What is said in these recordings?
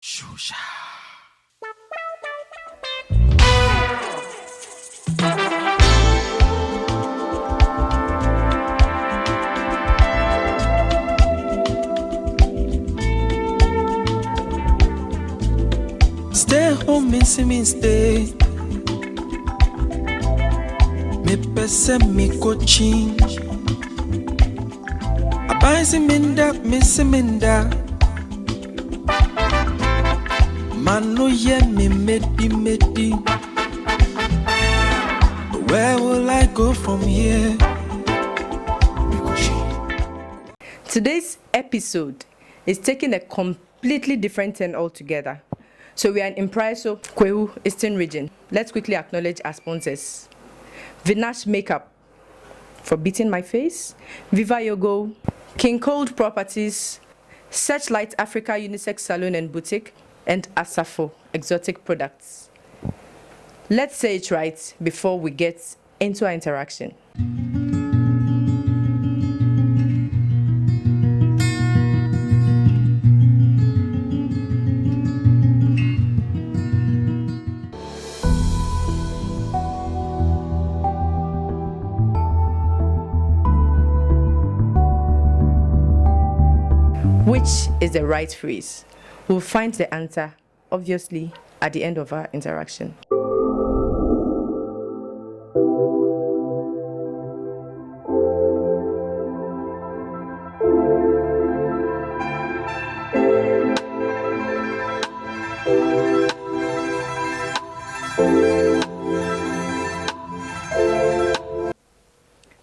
Shusha. Stay home, missing me stay. Me pese me coaching. Abaisi minda, missing minda. Manu ye me medi. Where will I go from here? Today's episode is taking a completely different turn altogether. So we are in Impreso, Kwehu, Eastern Region. Let's quickly acknowledge our sponsors. Vinash Makeup for beating my face, Viva Yogo, King Cold Properties, Searchlight Africa Unisex Salon and Boutique, and Asafo Exotic Products. Let's say it right before we get into our interaction. Which is the right phrase? We'll find the answer, obviously, at the end of our interaction.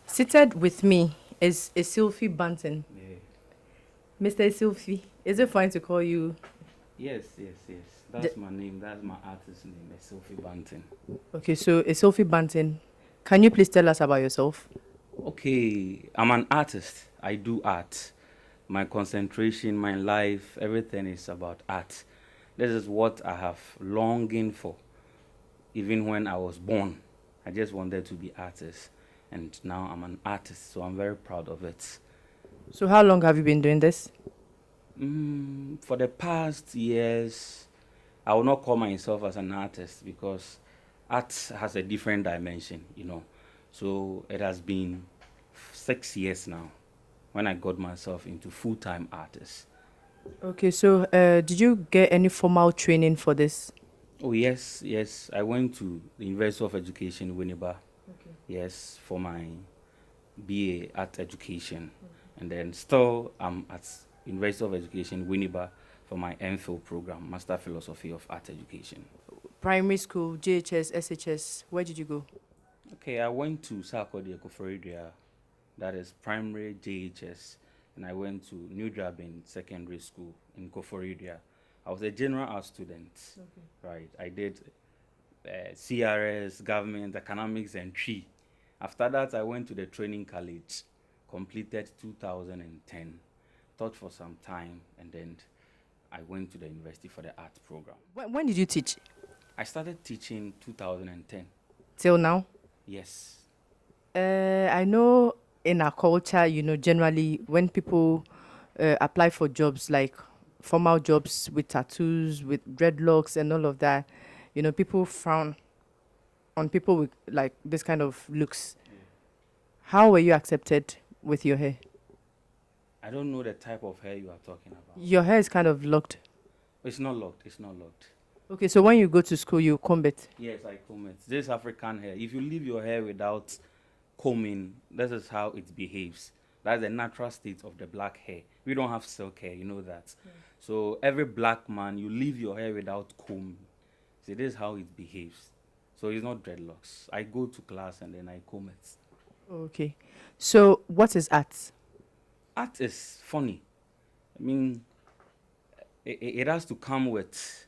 Seated with me is Sophie Bunting. Mr. ESSILFIE, is it fine to call you? Yes. That's my name. That's my artist name, Sophie Bunting. Okay, so Sophie Bunting, can you please tell us about yourself? Okay, I'm an artist. I do art. My concentration, my life, everything is about art. This is what I have longing for. Even when I was born, I just wanted to be artist. And now I'm an artist, so I'm very proud of it. So how long have you been doing this? For the past years, I will not call myself as an artist because art has a different dimension, So it has been 6 years now when I got myself into full-time artist. Okay, so did you get any formal training for this? Oh, yes. I went to the University of Education, Winneba. Okay. Yes, for my BA Art Education. And then still I'm at University of Education, Winneba, for my MPhil program, Master Philosophy of Art Education. Primary school, JHS, SHS, where did you go? Okay, I went to Sarkodie Koforidua, that is primary JHS, and I went to New Drabin Secondary School in Koforidua. I was a general art student, right? I did CRS, government, economics, and tree. After that, I went to the training college, completed 2010, taught for some time, and then I went to the university for the art program. When did you teach? I started teaching 2010. Till now? Yes. I know in our culture, generally when people apply for jobs like formal jobs with tattoos, with dreadlocks and all of that, people frown on people with like this kind of looks. Yeah. How were you accepted with your hair? I don't know the type of hair you are talking about. Your hair is kind of locked. It's not locked. Okay, so when you go to school, you comb it. Yes, I comb it. This African hair. If you leave your hair without combing, this is how it behaves. That's the natural state of the black hair. We don't have silk hair, you know that. Yeah. So every black man, you leave your hair without comb. See, this is how it behaves. So it's not dreadlocks. I go to class and then I comb it. Okay. So what is art? Art is funny. I mean, it has to come with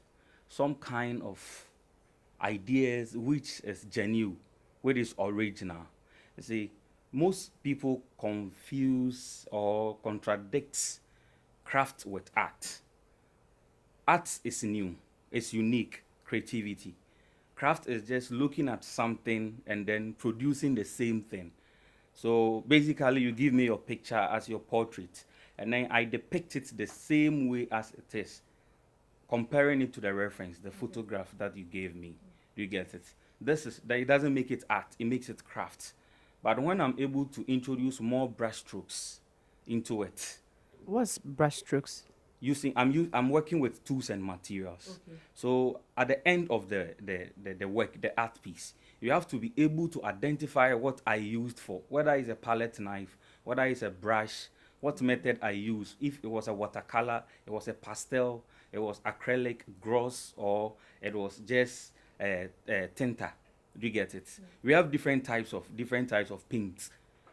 some kind of ideas which is genuine, which is original. You see, most people confuse or contradict craft with art. Art is new, it's unique, creativity. Craft is just looking at something and then producing the same thing. So basically, you give me your picture as your portrait, and then I depict it the same way as it is. comparing it to the reference, the photograph that you gave me. Do you get it? This is that it doesn't make it art, it makes it craft. But when I'm able to introduce more brush strokes into it, What's brushstrokes? I'm working with tools and materials. Okay. So at the end of the work, the art piece, you have to be able to identify what I used for, whether it's a palette knife, whether it's a brush, what method I used. If it was a watercolor, it was a pastel, it was acrylic, gloss, or it was just tinta. Do you get it? We have different types of paints.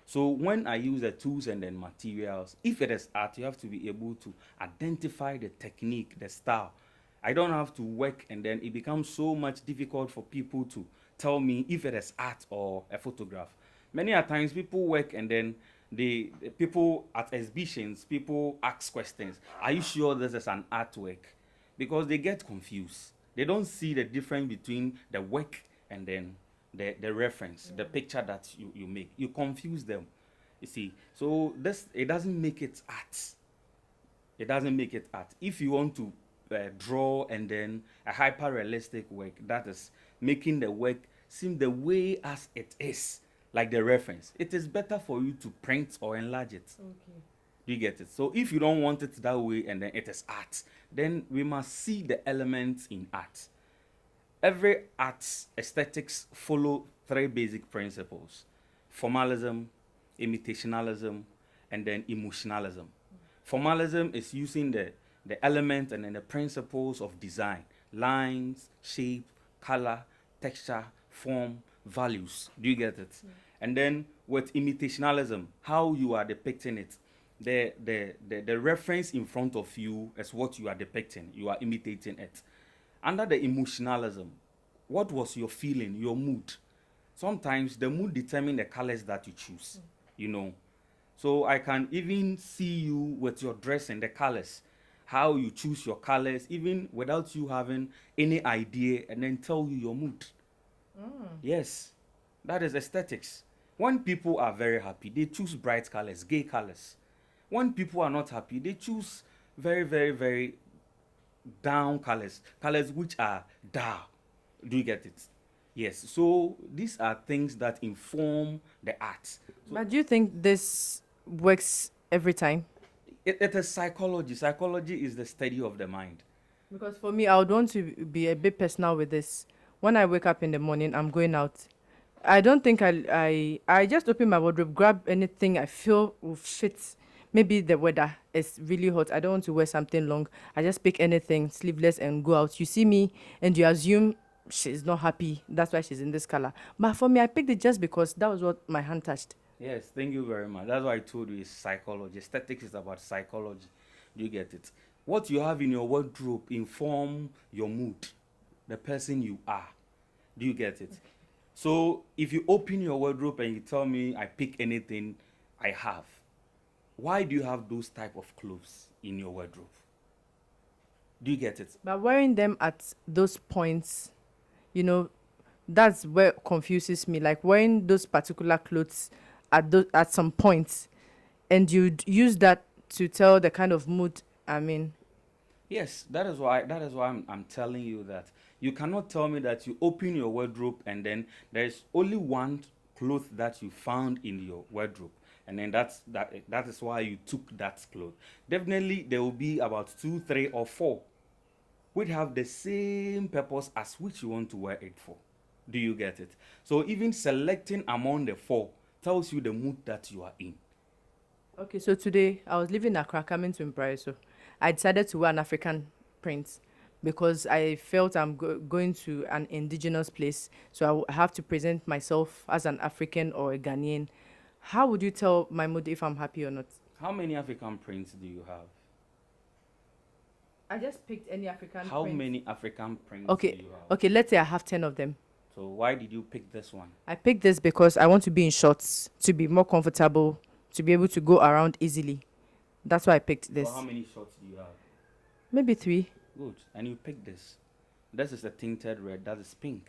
So when I use the tools and then materials, if it is art, you have to be able to identify the technique, the style. I don't have to work, and then it becomes so much difficult for people to tell me if it is art or a photograph. Many a times people work, and then the people at exhibitions, people ask questions. Are you sure this is an artwork? Because they get confused. They don't see the difference between the work and then the reference, the picture that you make. You confuse them, you see. So this, it doesn't make it art. It doesn't make it art. If you want to draw and then a hyper realistic work, that is making the work seem the way as it is, like the reference, it is better for you to print or enlarge it. Okay. Do you get it? So if you don't want it that way and then it is art, then we must see the elements in art. Every art's aesthetics follow three basic principles: formalism, imitationalism, and then emotionalism. Formalism is using the element and then the principles of design: lines, shape, color, texture, form, values. Do you get it? And then with imitationalism, how you are depicting it, the reference in front of you is what you are depicting. You are imitating it. Under the emotionalism, what was your feeling, your mood? Sometimes the mood determines the colors that you choose, you know. So I can even see you with your dress and the colors, how you choose your colors, even without you having any idea, and then tell you your mood. Yes, that is aesthetics. When people are very happy, they choose bright colors, gay colors. When people are not happy, they choose very, very, very down colors, colors which are dull. Do you get it? Yes. So these are things that inform the art. So But do you think this works every time? it is psychology. Psychology is the study of the mind. Because for me, I would want to be a bit personal with this. When I wake up in the morning, I'm going out. I don't think I just open my wardrobe, grab anything I feel will fit. Maybe the weather is really hot. I don't want to wear something long. I just pick anything, sleeveless, and go out. You see me, and you assume she's not happy. That's why she's in this color. But for me, I picked it just because that was what my hand touched. Yes, thank you very much. That's why I told you it's psychology. Aesthetics is about psychology. Do you get it? What you have in your wardrobe inform your mood, the person you are. Do you get it? So if you open your wardrobe and you tell me I pick anything, I have. Why do you have those type of clothes in your wardrobe? Do you get it? But wearing them at those points, that's where it confuses me. Like wearing those particular clothes at some points, and you'd use that to tell the kind of mood I'm in. Yes, that is why I'm telling you that you cannot tell me that you open your wardrobe and then there's only one cloth that you found in your wardrobe, and then that is why you took that cloth. Definitely there will be about 2, 3, or 4 which have the same purpose as which you want to wear it for. Do you get it? So even selecting among the 4 tells you the mood that you are in. Okay, so today I was living in Accra, coming to Imperial, so I decided to wear an African print because I felt I'm going to an indigenous place, so I have to present myself as an African or a Ghanaian. How would you tell my mood if I'm happy or not? How many African prints do you have? I just picked any African How print. many African prints Okay, do you have? okay, let's say I have 10 of them. So why did you pick this one? I picked this because I want to be in shorts, to be more comfortable, to be able to go around easily. That's why I picked this. So how many shots do you have? Maybe 3. Good. And you picked this. This is a tinted red. That is pink.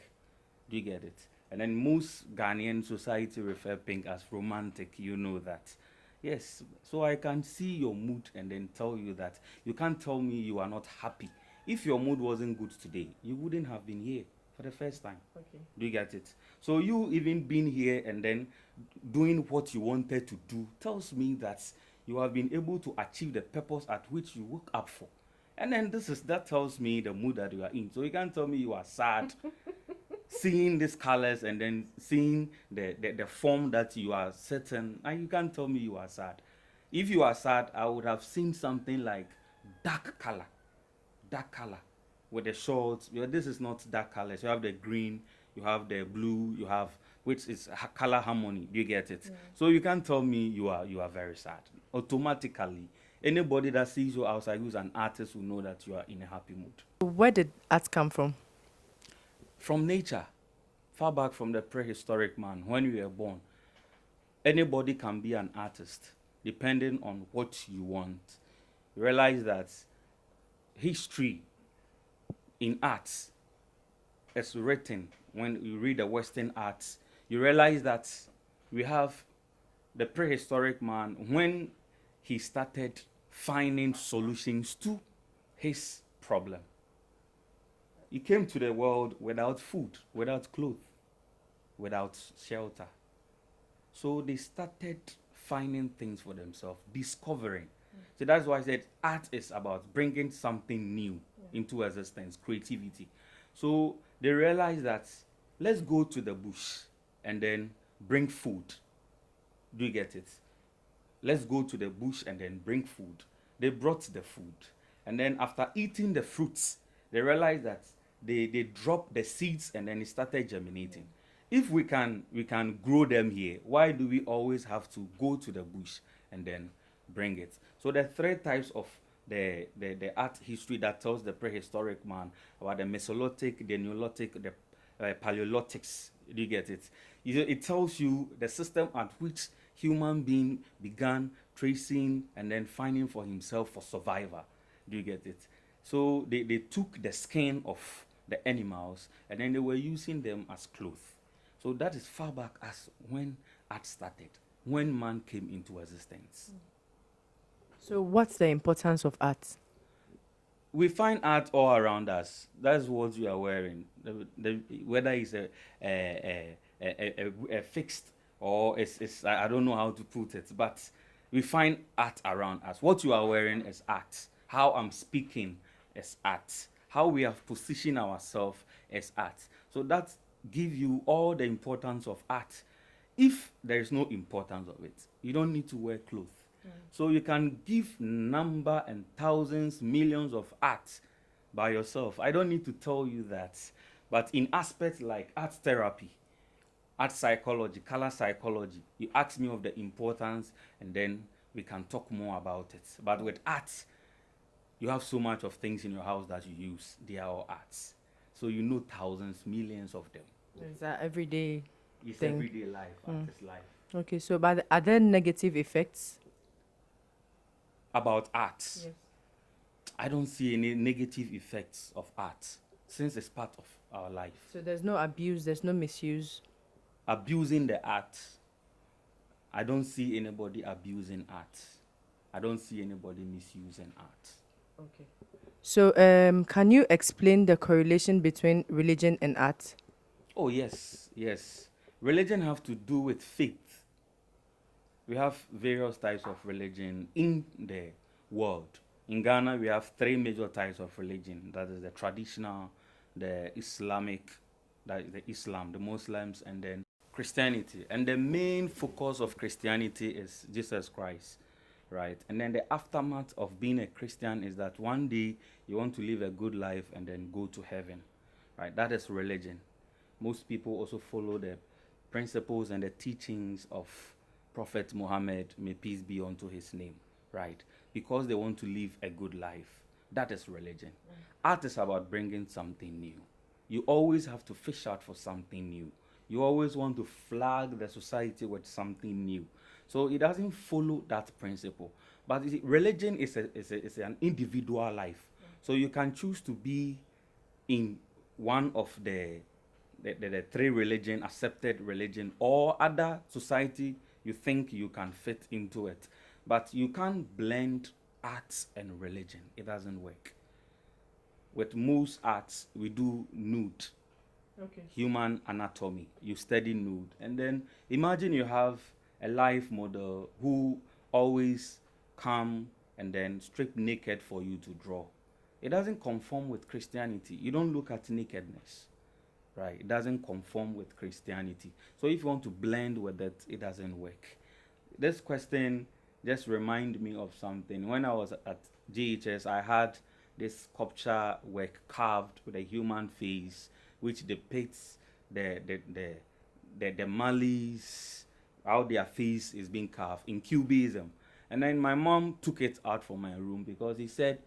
Do you get it? And then most Ghanaian society refer pink as romantic. You know that. Yes. So I can see your mood and then tell you that. You can't tell me you are not happy If your mood wasn't good today, you wouldn't have been here for the first time. Okay. Do you get it? So you even being here and then doing what you wanted to do tells me that you have been able to achieve the purpose at which you woke up for. And then that tells me the mood that you are in. So you can't tell me you are sad seeing these colors and then seeing the form that you are certain, and you can't tell me you are sad. If you are sad, I would have seen something like dark color with the shorts. This is not dark colors. You have the green, you have the blue, you have, which is color harmony. Do you get it? So you can't tell me you are very sad. Automatically, anybody that sees you outside who's an artist will know that you are in a happy mood. Where did art come from? From nature, far back from the prehistoric man, when we were born. Anybody can be an artist, depending on what you want. You realize that history in arts is written. When you read the Western arts, you realize that we have the prehistoric man when he started finding solutions to his problem. He came to the world without food, without clothes, without shelter. So they started finding things for themselves, discovering. So that's why I said art is about bringing something new into existence, creativity. So they realized that let's go to the bush and then bring food. Do you get it? Let's go to the bush and then bring food. They brought the food. And then after eating the fruits, they realized that they dropped the seeds and then it started germinating. If we can grow them here, why do we always have to go to the bush and then bring it? So the three types of the art history that tells the prehistoric man about the Mesolithic, the Neolithic, the Paleolithics. Do you get it? It tells you the system at which human being began tracing and then finding for himself for survivor. Do you get it? So they took the skin of the animals and then they were using them as clothes. So that is far back as when art started, when man came into existence. So what's the importance of art? We find art all around us. That's what you are wearing. Whether it's a fixed or it's I don't know how to put it, but we find art around us. What you are wearing is art. How I'm speaking is art. How we have positioned ourselves is art. So that gives you all the importance of art. If there is no importance of it, you don't need to wear clothes. So you can give number and thousands, millions of art by yourself. I don't need to tell you that. But in aspects like art therapy, art psychology, color psychology, you ask me of the importance and then we can talk more about it. But with art, you have so much of things in your house that you use. They are all arts. So you know thousands, millions of them. Is that everyday It's thing? everyday life, art is life. Okay, so but are there negative effects? About art, Yes. I don't see any negative effects of art since it's part of our life. So there's no abuse, there's no misuse. Abusing the art, I don't see anybody abusing art. I don't see anybody misusing art. Okay. So can you explain the correlation between religion and art? Oh, yes. Religion have to do with faith. We have various types of religion in the world. In Ghana, we have three major types of religion. That is the traditional, the Islamic, that is the Islam, the Muslims, and then Christianity. And the main focus of Christianity is Jesus Christ, right? And then the aftermath of being a Christian is that one day you want to live a good life and then go to heaven, right? That is religion. Most people also follow the principles and the teachings of Prophet Muhammad, may peace be unto his name, right? Because they want to live a good life. That is religion. Art is about bringing something new. You always have to fish out for something new. You always want to flag the society with something new. So it doesn't follow that principle. But you see, religion is an individual life. So you can choose to be in one of the three religion, accepted religion, or other society you think you can fit into it. But you can't blend arts and religion. It doesn't work. with most arts, we do nude, Okay. human anatomy. You study nude. And then imagine you have a life model who always come and then strip naked for you to draw. It doesn't conform with Christianity. You don't look at nakedness, right? It doesn't conform with Christianity. So if you want to blend with it, it doesn't work. This question just remind me of something. When I was at GHS, I had this sculpture work carved with a human face, which depicts the Malis, how their face is being carved in cubism. And then my mom took it out from my room because he said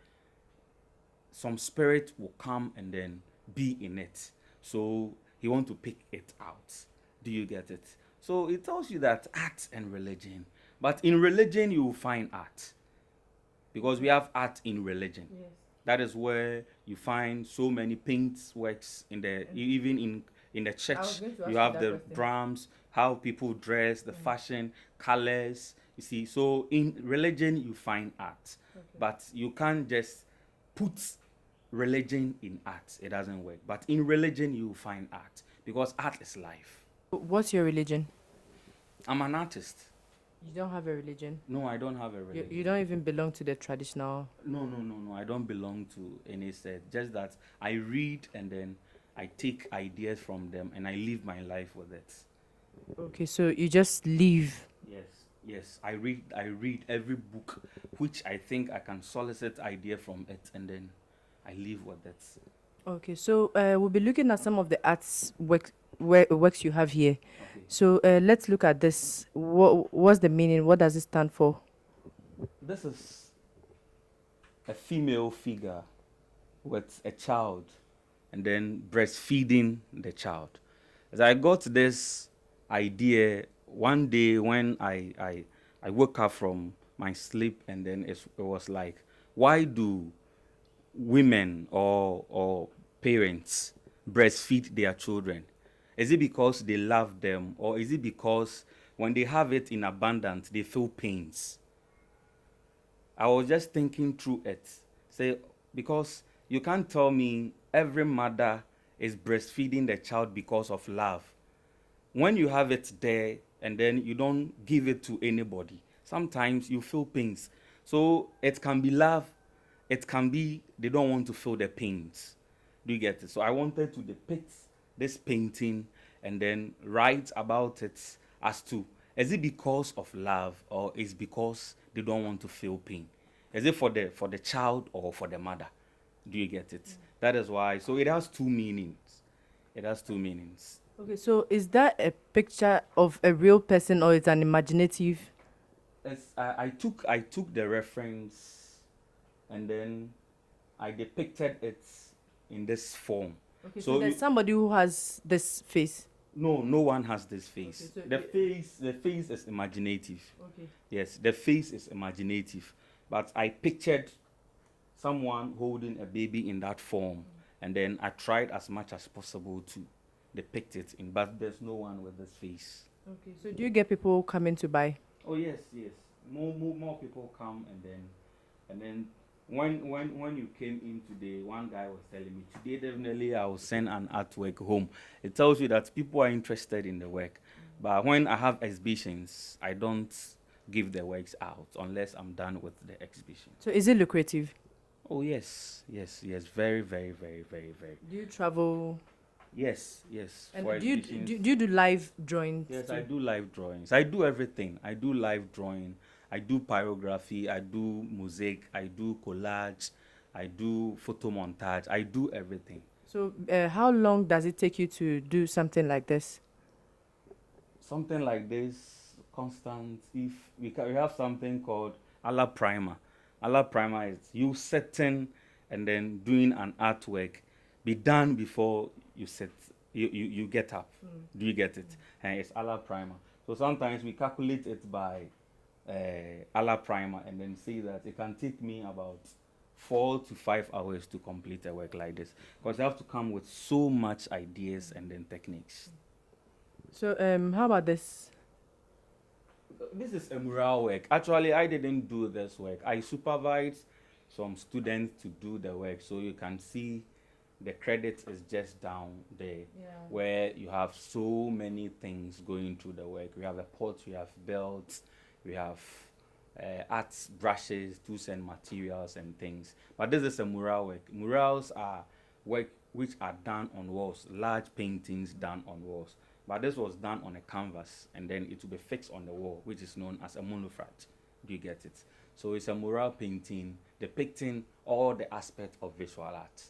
some spirit will come and then be in it. So he want to pick it out. Do you get it? So it tells you that art and religion. But in religion, you will find art. Because we have art in religion. Yes. That is where you find so many paint works in the even in the church. going to ask You you have that the question. drums, how people dress, the fashion, colors. You see, so in religion you find art, but you can't just put religion in art. It doesn't work. But in religion you find art because art is life. What's your religion? I'm an artist. You don't have a religion. No, I don't have a You, religion. you don't even belong to the traditional. No. I don't belong to any set. Just that I read and then I take ideas from them and I live my life with it. Okay, so you just live. Yes. I read every book which I think I can solicit idea from it and then I live with it. Okay, so we'll be looking at some of the arts works you have here. Okay. So let's look at this. What's the meaning? What does it stand for? This is a female figure with a child and then breastfeeding the child. As I got this idea one day when I woke up from my sleep and then it was like, why do women or parents breastfeed their children? Is it because they love them, or is it because when they have it in abundance, they feel pains? I was just thinking through it. Say, because you can't tell me every mother is breastfeeding the child because of love. When you have it there and then you don't give it to anybody, sometimes you feel pains. So it can be love, it can be they don't want to feel the pains. Do you get it? So I wanted to depict this painting and then write about it as to, is it because of love or is because they don't want to feel pain? Is it for the child or for the mother? Do you get it? That is why. So it has two meanings. It has two meanings. Okay, so is that a picture of a real person or it's an imaginative? I took the reference and then I depicted it in this form. Okay, so there's somebody who has this face. No one has this face. Okay, so the face is imaginative. Okay. Yes, the face is imaginative. But I pictured someone holding a baby in that form, and then I tried as much as possible to depict it in, but there's no one with this face. Okay, so do you get people coming to buy? Oh yes. More people come, and then when you came in today, one guy was telling me today definitely I will send an artwork home. It tells you that people are interested in the work. But when I have exhibitions, I don't give the works out unless I'm done with the exhibition. So is it lucrative? Oh yes, very, very, very, very, very. Do you travel? Yes. And for do you exhibitions. do live drawings? Yes, too? I do live drawings. I do everything. I do live drawing. I do pyrography. I do MOsix. I do collage. I do photo montage. I do everything. So how long does it take you to do something like this? Something like this, constant. If we have something called a la primer. A la primer is you setting and then doing an artwork, be done before you set. You get up. Do you get it? And it's a la primer. So sometimes we calculate it by a la primer and then say that it can take me about 4 to 5 hours to complete a work like this, because I have to come with so much ideas and then techniques. So how about this? This is a mural work. Actually, I didn't do this work. I supervised some students to do the work, so you can see the credit is just down there, where you have so many things going through the work. We have a pot, we have belts, we have art brushes, tools and materials and things. But this is a mural work. Murals are work which are done on walls, large paintings done on walls. But this was done on a canvas, and then it will be fixed on the wall, which is known as a monofracture. Do you get it? So it's a mural painting depicting all the aspects of visual art.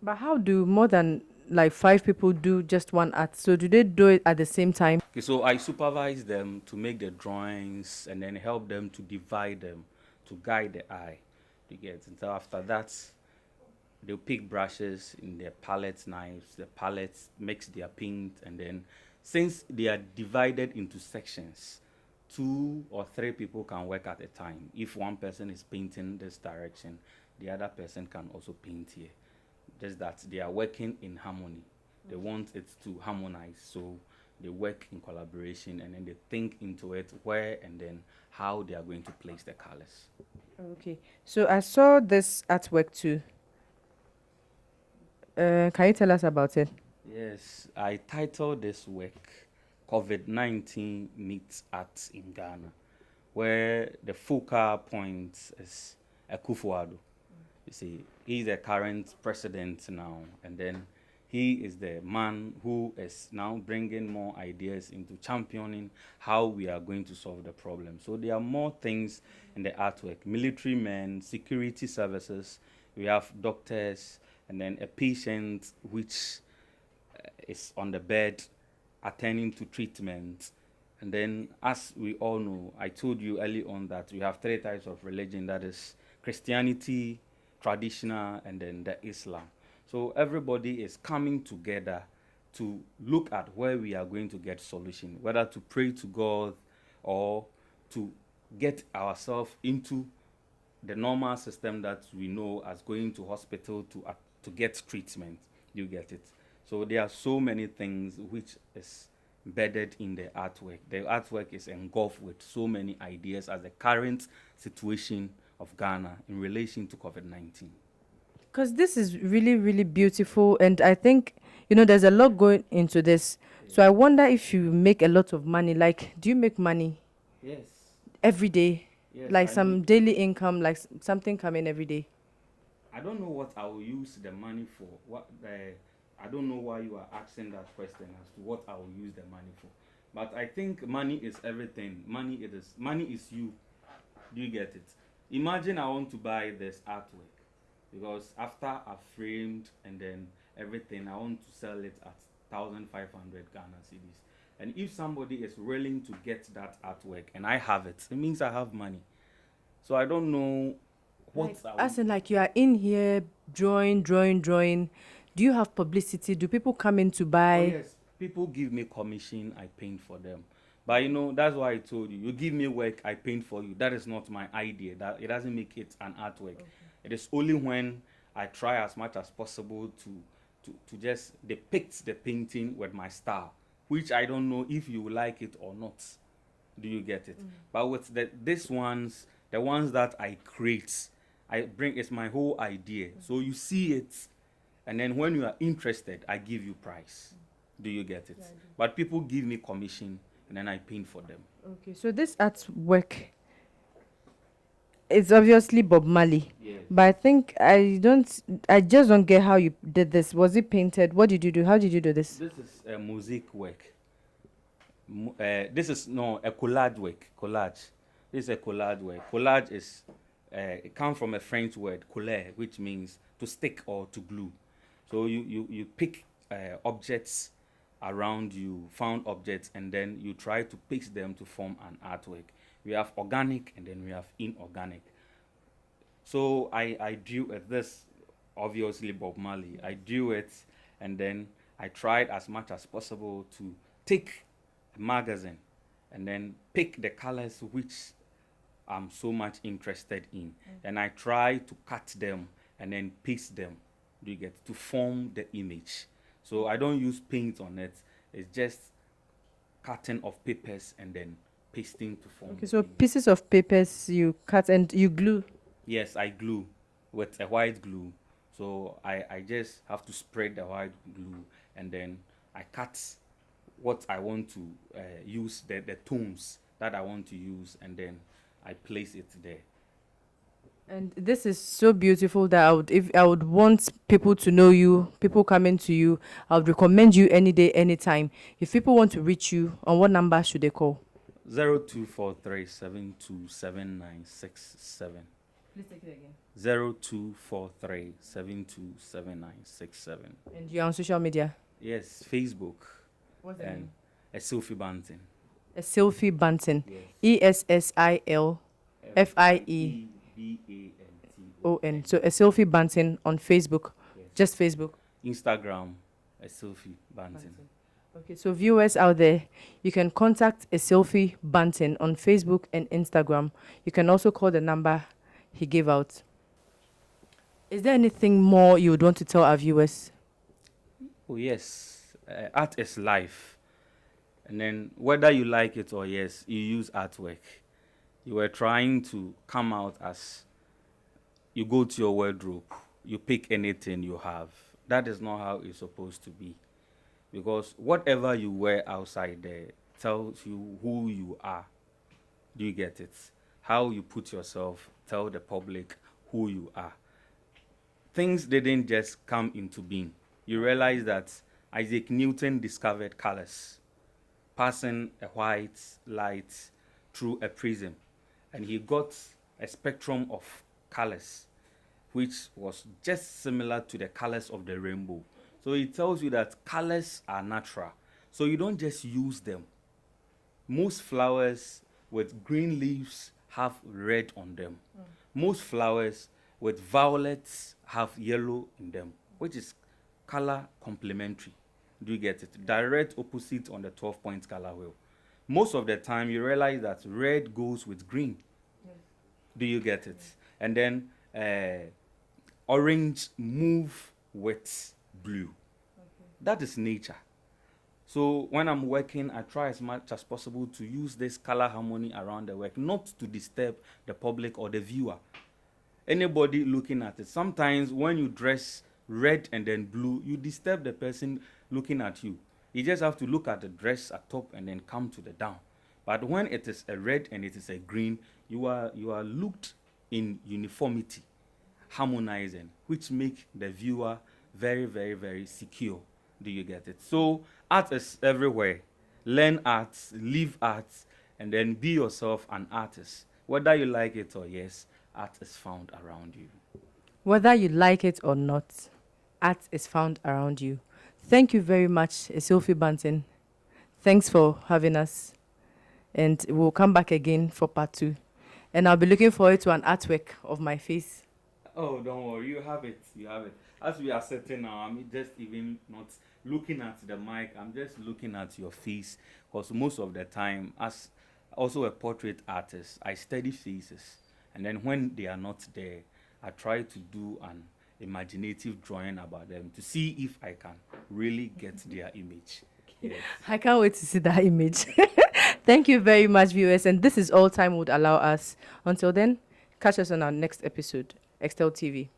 But how do more than like 5 people do just one art? So do they do it at the same time? Okay, so I supervise them to make the drawings and then help them to divide them, to guide the eye. You get it? And so after that, they'll pick brushes in their palette knives. The palettes mix their paint, and then since they are divided into sections, 2 or 3 people can work at a time. If one person is painting this direction, the other person can also paint here. Just that they are working in harmony. They want it to harmonize, so they work in collaboration, and then they think into it where and then how they are going to place the colors. Okay, so I saw this artwork too. Can you tell us about it? Yes, I titled this work COVID-19 Meets Art in Ghana, where the focal point is Akufo-Addo. You see, he's the current president now, and then he is the man who is now bringing more ideas into championing how we are going to solve the problem. So there are more things in the artwork: military men, security services, we have doctors, and then a patient which is on the bed attending to treatment. And then, as we all know, I told you early on that we have 3 types of religion, that is Christianity, traditional, and then the Islam. So everybody is coming together to look at where we are going to get solution, whether to pray to God or to get ourselves into the normal system that we know as going to hospital to get treatment. You get it? So there are so many things which is embedded in the artwork. The artwork is engulfed with so many ideas as the current situation of Ghana in relation to COVID-19. Because this is really, really beautiful, and I think, there's a lot going into this. So I wonder if you make a lot of money. Like, do you make money Yes. every day? Yes, Like I some make- daily income, like something coming every day? I don't know what I will use the money for. I don't know why you are asking that question as to what I will use the money for. But I think money is everything. Money is you. Do you get it? Imagine I want to buy this artwork, because after I've framed and then everything, I want to sell it at 1,500 Ghana cedis. And if somebody is willing to get that artwork and I have it, it means I have money. So I don't know what I will- As in, like, you are in here drawing. Do you have publicity? Do people come in to buy? Oh, yes, people give me commission, I paint for them. But that's why I told you, you give me work, I paint for you. That is not my idea. That it doesn't make it an artwork. Okay. It is only when I try as much as possible to just depict the painting with my style, which I don't know if you like it or not. Do you get it? But with the ones that I create, I bring, it's my whole idea. So you see it, and then when you are interested, I give you price. Do you get it? Yeah, but people give me commission, and then I paint for them. Okay, so this artwork is obviously Bob Marley. Yes. But I think I just don't get how you did this. Was it painted? What did you do? How did you do this? This is a MOsix work. This is a collage work. Collage. This is a collage work. Collage is it comes from a French word, coller, which means to stick or to glue. So you pick objects around you, found objects, and then you try to piece them to form an artwork. We have organic and then we have inorganic. So I drew this, obviously Bob Marley. I drew it, and then I tried as much as possible to take a magazine and then pick the colors which I'm so much interested in. And I try to cut them and then paste them, do you get, to form the image. So I don't use paint on it. It's just cutting of papers and then pasting to form. Okay, so pieces of papers you cut and you glue. Yes, I glue with a white glue. So I just have to spread the white glue, and then I cut what I want to use, the tones that I want to use, and then I place it there. And this is so beautiful that if I would want people to know you, people coming to you, I would recommend you any day, anytime. If people want to reach you, on what number should they call? 0243727967. Please take it again. 0243727967. And you're on social media? Yes, Facebook. What's the name? Sophie Bunting. Sophie Bunting. Yes. ESSILFIE. BANTON. So Sophie Bunting on Facebook. Yes. Just Facebook. Instagram, Sophie Bunting. Okay, so viewers out there, you can contact Sophie Bunting on Facebook and Instagram. You can also call the number he gave out. Is there anything more you would want to tell our viewers? Oh yes, art is life. And then whether you like it or yes, you use artwork. You were trying to come out as, you go to your wardrobe, you pick anything you have. That is not how it's supposed to be. Because whatever you wear outside there tells you who you are. Do you get it? How you put yourself, tell the public who you are. Things didn't just come into being. You realize that Isaac Newton discovered colors, passing a white light through a prism. And he got a spectrum of colors, which was just similar to the colors of the rainbow. So it tells you that colors are natural. So you don't just use them. Most flowers with green leaves have red on them. Most flowers with violets have yellow in them, which is color complementary. Do you get it? Direct opposite on the 12-point color wheel. Most of the time, you realize that red goes with green. Yes. Do you get it? Yes. And then orange move with blue. Okay. That is nature. So when I'm working, I try as much as possible to use this color harmony around the work, not to disturb the public or the viewer. Anybody looking at it. Sometimes when you dress red and then blue, you disturb the person looking at you. You just have to look at the dress at top and then come to the down. But when it is a red and it is a green, you are looked in uniformity, harmonizing, which make the viewer very, very, very secure. Do you get it? So art is everywhere. Learn art, live art, and then be yourself an artist. Whether you like it or yes, art is found around you. Whether you like it or not, art is found around you. Thank you very much, Sophie Bunting. Thanks for having us. And we'll come back again for part 2. And I'll be looking forward to an artwork of my face. Oh, don't worry. You have it. You have it. As we are sitting now, I'm just even not looking at the mic. I'm just looking at your face. Because most of the time, as also a portrait artist, I study faces. And then when they are not there, I try to do an imaginative drawing about them to see if I can really get their image. Yes. I can't wait to see that image. Thank you very much, viewers. And this is all time would allow us. Until then, catch us on our next episode, XTEL TV.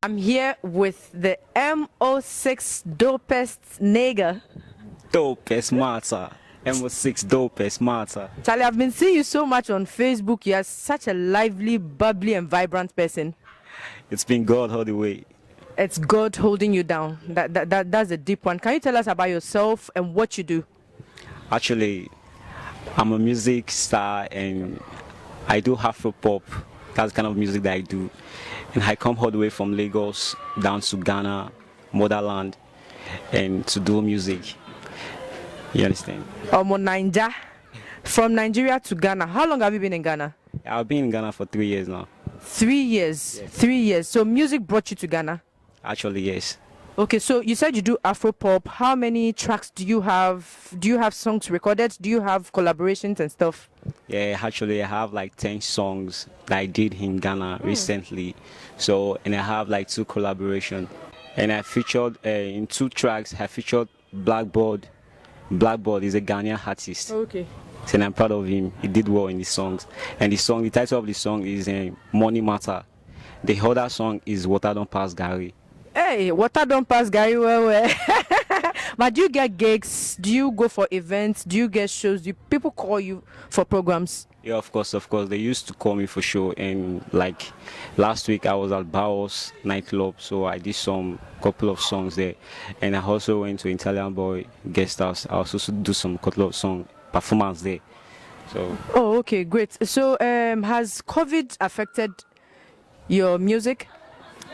I'm here with the MOsix dopest nigga. Dopest matter. MOsix dopest matter. Charlie, I've been seeing you so much on Facebook. You're such a lively, bubbly, and vibrant person. It's been God all the way. It's God holding you down. That's a deep one. Can you tell us about yourself and what you do? Actually, I'm a music star and I do Afro pop. That's the kind of music that I do. And I come all the way from Lagos down to Ghana, motherland, and to do music. You understand? Naija. From Nigeria to Ghana. How long have you been in Ghana? I've been in Ghana for 3 years now. 3 years? Yes. 3 years. So music brought you to Ghana? Actually, yes. Okay, so you said you do Afro pop. How many tracks do you have? Do you have songs recorded? Do you have collaborations and stuff? Yeah, actually I have like 10 songs that I did in Ghana recently. So, and I have like 2 collaborations. And I featured in 2 tracks, I featured Blackboard Blackboard is a Ghanaian artist. Okay. And I'm proud of him. He did well in the songs. And the title of the song is Money Matter. The other song is Water Don't Pass Gary. Hey, water don't pass Gary well. But do you get gigs? Do you go for events? Do you get shows? Do people call you for programs? Yeah, of course. They used to call me for show. And like last week, I was at Baos nightclub, so I did some couple of songs there. And I also went to Italian Boy guest house. I also do some couple of song performance there. So. Oh, okay, great. So, has COVID affected your music?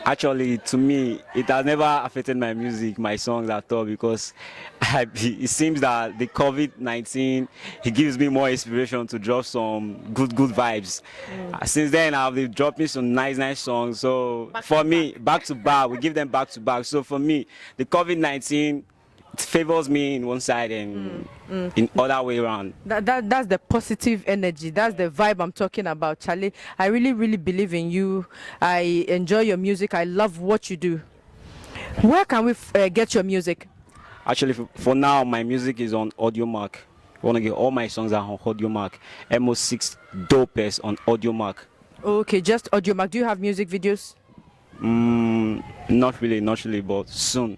Actually, to me, it has never affected my music, my songs at all, because it seems that the COVID-19, it gives me more inspiration to drop some good vibes. Since then, I've been dropping some nice songs. So for me, back to back, we give them back to back. So for me, the COVID-19, it favors me in one side and in other way around. That's the positive energy. That's the vibe I'm talking about, Charlie. I really believe in you. I enjoy your music. I love what you do. Where can we get your music? Actually, for now, my music is on AudioMark. I want to get all my songs are on AudioMark. MOsix dopest on AudioMark. Okay, just AudioMark. Do you have music videos? Not really, but soon.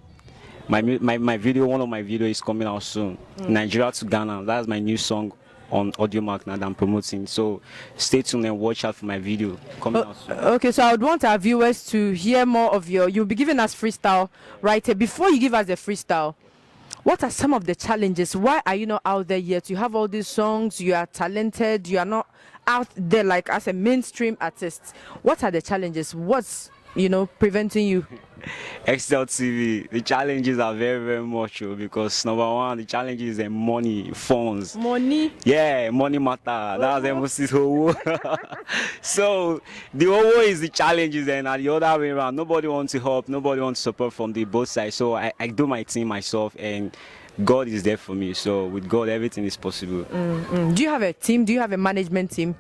My video, one of my videos is coming out soon. Nigeria to Ghana. That's my new song on AudioMark now that I'm promoting. So stay tuned and watch out for my video coming out soon. Okay, so I would want our viewers to hear more of you'll be giving us freestyle right here. Before you give us the freestyle, what are some of the challenges? Why are you not out there yet? You have all these songs, you are talented, you are not out there like as a mainstream artist. What are the challenges? What's preventing you? XTEL TV, the challenges are very much because number one, the challenge is money, funds. Money? Yeah, money matter. That's MOsix whole. So the whole is the challenges, and at the other way around, nobody wants to help, nobody wants to support from the both sides. So I do my thing myself, and God is there for me. So with God, everything is possible. Do you have a team? Do you have a management team?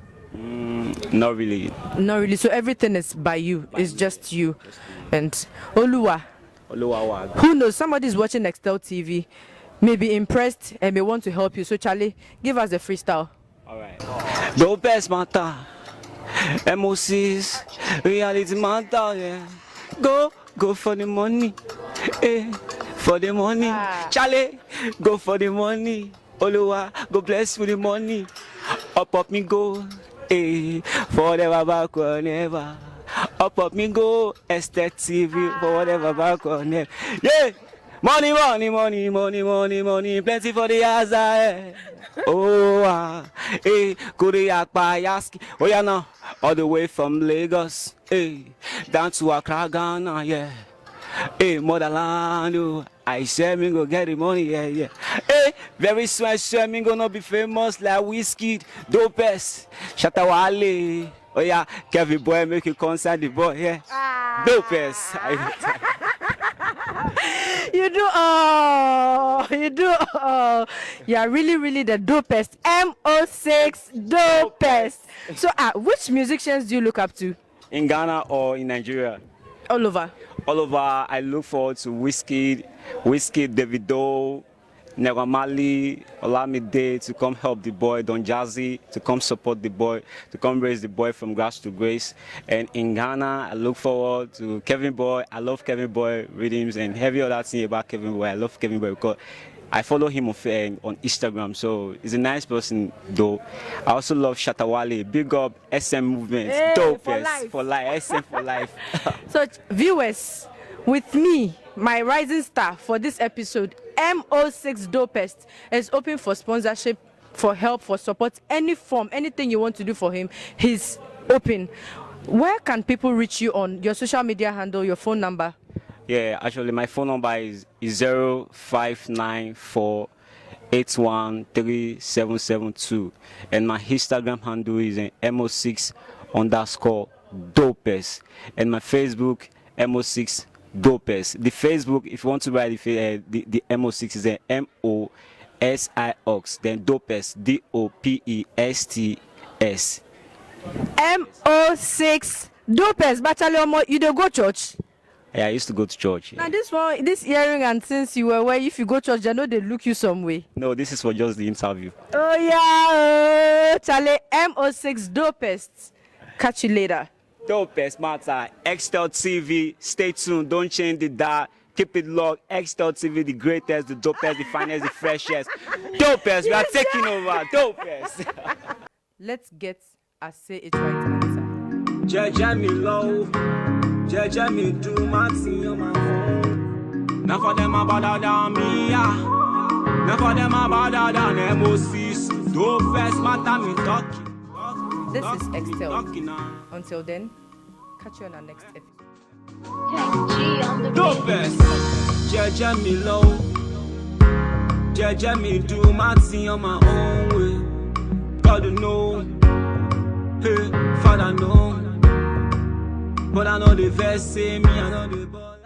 Not really. Not really. So everything is by you. It's just you. And Oluwa. Who knows? Somebody is watching XTEL TV, may be impressed and may want to help you. So Charlie, give us the freestyle. All right. Dopest matter. MOsix. Reality matter. Yeah. Go for the money. For the money. Charlie, go for the money. Oluwa, go bless for the money. Up me go. Forever back or never. Up me go. XTEL TV. For whatever back or never. Yeah. Money. Plenty for the Aza. Korea Payaski. Oh yeah, now all the way from Lagos. Down to Accra, Ghana. Yeah. Motherland, oh, I say me go get the money, yeah. Very soon I swear me gonna be famous like Whiskey, dopest, Shatawale. Oh yeah, Kevin Boy make you concert the boy, yeah. Dopest. You do all. You are really the dopest. MOsix dopest. So which musicians do you look up to? In Ghana or in Nigeria? All over. I look forward to Whiskey, Davido, Negamali, Olamide to come help the boy, Don Jazzy to come support the boy, to come raise the boy from grass to grace. And in Ghana, I look forward to Kevin Boy. I love Kevin Boy rhythms and every other thing about Kevin Boy. I love Kevin Boy because I follow him on Instagram, so he's a nice person though. I also love Shatawale, big up SM movement, dopest for life, SM for life. So viewers, with me, my rising star for this episode, MOsix dopest is open for sponsorship, for help, for support, any form, anything you want to do for him, he's open. Where can people reach you on your social media handle, your phone number? Yeah, actually, my phone number is 0594813772, and my Instagram handle is MOsix_dopest, and my Facebook MOsix dopest. The Facebook, if you want to write the MOsix, is MOSIX, then dopest, DOPESTS. MOsix dopest. But you don't go church. Yeah, I used to go to church. Now this earring, and since you were where, if you go church, I know they look you some way. No, this is for just the interview. Oh yeah, Charlie, MOsix dopest. Catch you later. Dopest matter. XTEL TV. Stay tuned. Don't change the dial. Keep it locked. XTEL TV, the greatest, the dopest, the finest, the freshest. Dopest, we are taking over. Dopest. Let's get a say it right answer. Jeje me low, jeje me do my thing on my own. Now for them bother than me, yeah. Now for them bother than MOsix. Dopest matter me talking. This is XTEL. Until then, catch you on our next episode. Dopest, jeje me low, jeje me do my thing on my own way. God know, hey, Father know, but I know the verse say me, I know the ball.